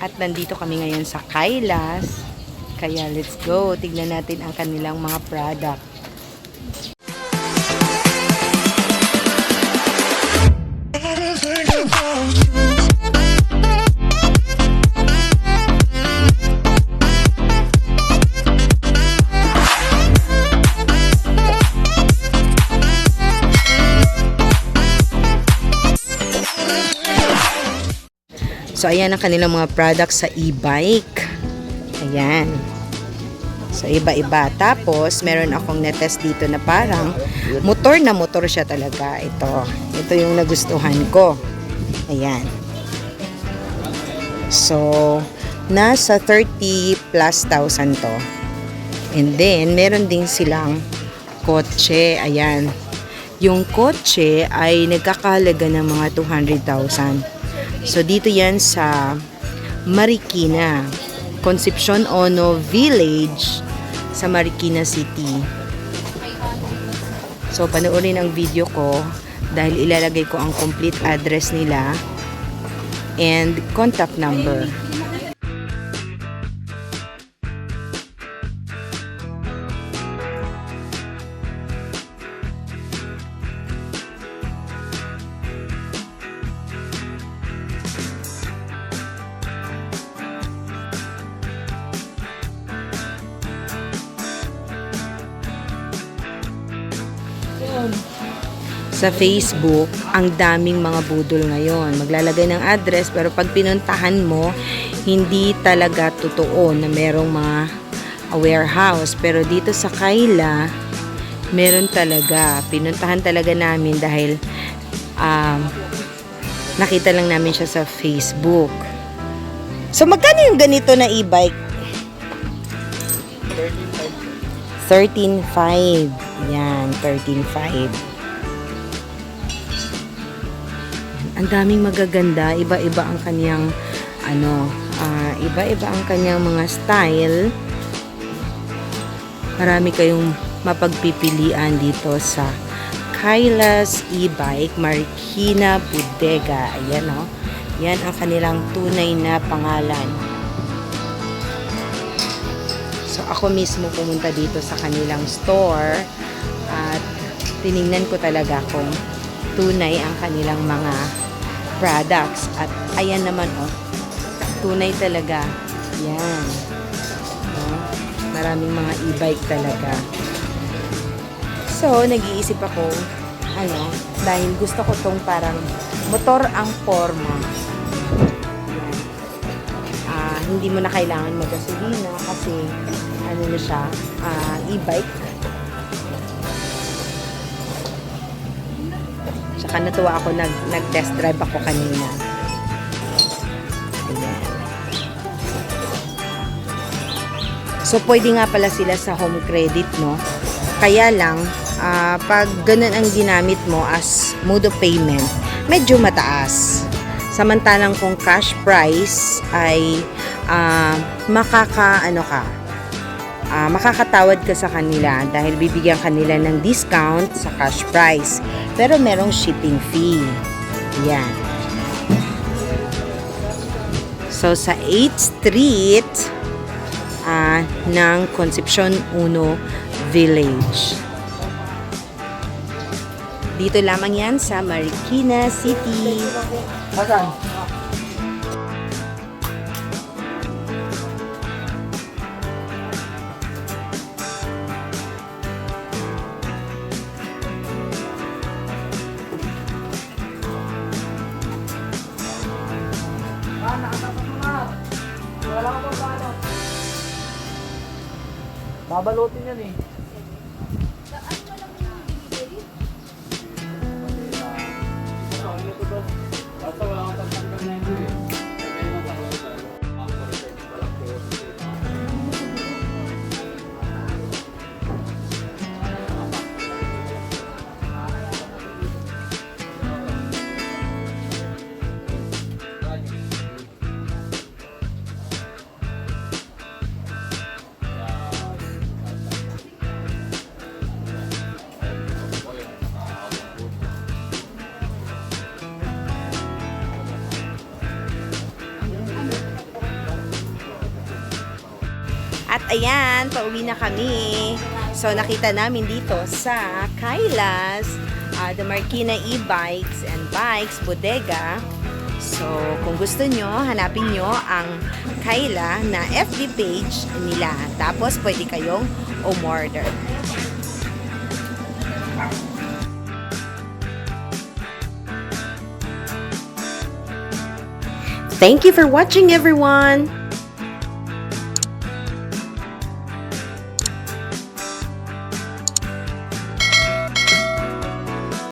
At nandito kami ngayon sa Kailas. Kaya let's go. Tignan natin ang kanilang mga product. So, ayan ang kanilang mga products sa e-bike. Ayan. So, iba-iba. Tapos, meron akong netest dito na parang motor na motor siya talaga. Ito yung nagustuhan ko. Ayan. So, nasa 30 plus thousand to. And then, meron din silang kotse. Ayan. Yung kotse ay nagkakahalaga ng mga 200,000. So, dito yan sa Marikina, Concepcion Ono Village sa Marikina City. So, panoorin ang video ko dahil ilalagay ko ang complete address nila and contact number. Sa Facebook, ang daming mga budol ngayon. Maglalagay ng address pero pag pinuntahan mo, hindi talaga totoo na merong mga warehouse. Pero dito sa Kaila, meron talaga. Pinuntahan talaga namin dahil nakita lang namin siya sa Facebook. So, magkano yung ganito na e-bike? 13,500. Yan, 13,500. Ang daming magaganda, iba-iba ang kanyang iba-iba ang kanyang mga style. Marami kayong mapagpipilian dito sa Kailas e-bike Marikina Bodega. Ayan o. Yan ang kanilang tunay na pangalan. So ako mismo pumunta dito sa kanilang store at tiningnan ko talaga kung tunay ang kanilang mga products. At ayan naman tunay talaga. Yan. Maraming mga e-bike talaga. So, nag-iisip ako, dahil gusto ko tong parang motor ang forma. Yan. Hindi mo na kailangan magasolina kasi na siya, e-bike. Tsaka natuwa ako, nag-test drive ako kanina. Ayan. So, pwede nga pala sila sa home credit, no? Kaya lang, pag ganun ang ginamit mo as mode of payment, medyo mataas. Samantalang kung cash price ay makakatawad ka sa kanila dahil bibigyan kanila ng discount sa cash price. Pero merong shipping fee. Yan. So, sa 8th Street ng Concepcion Uno Village. Dito lamang yan sa Marikina City. Babalutin yan eh. At ayan, pauwi na kami. So, nakita namin dito sa Kailas, the Marikina e-bikes and bikes bodega. So, kung gusto nyo, hanapin nyo ang Kaila na FB page nila. Tapos, pwede kayong umorder. Thank you for watching, everyone!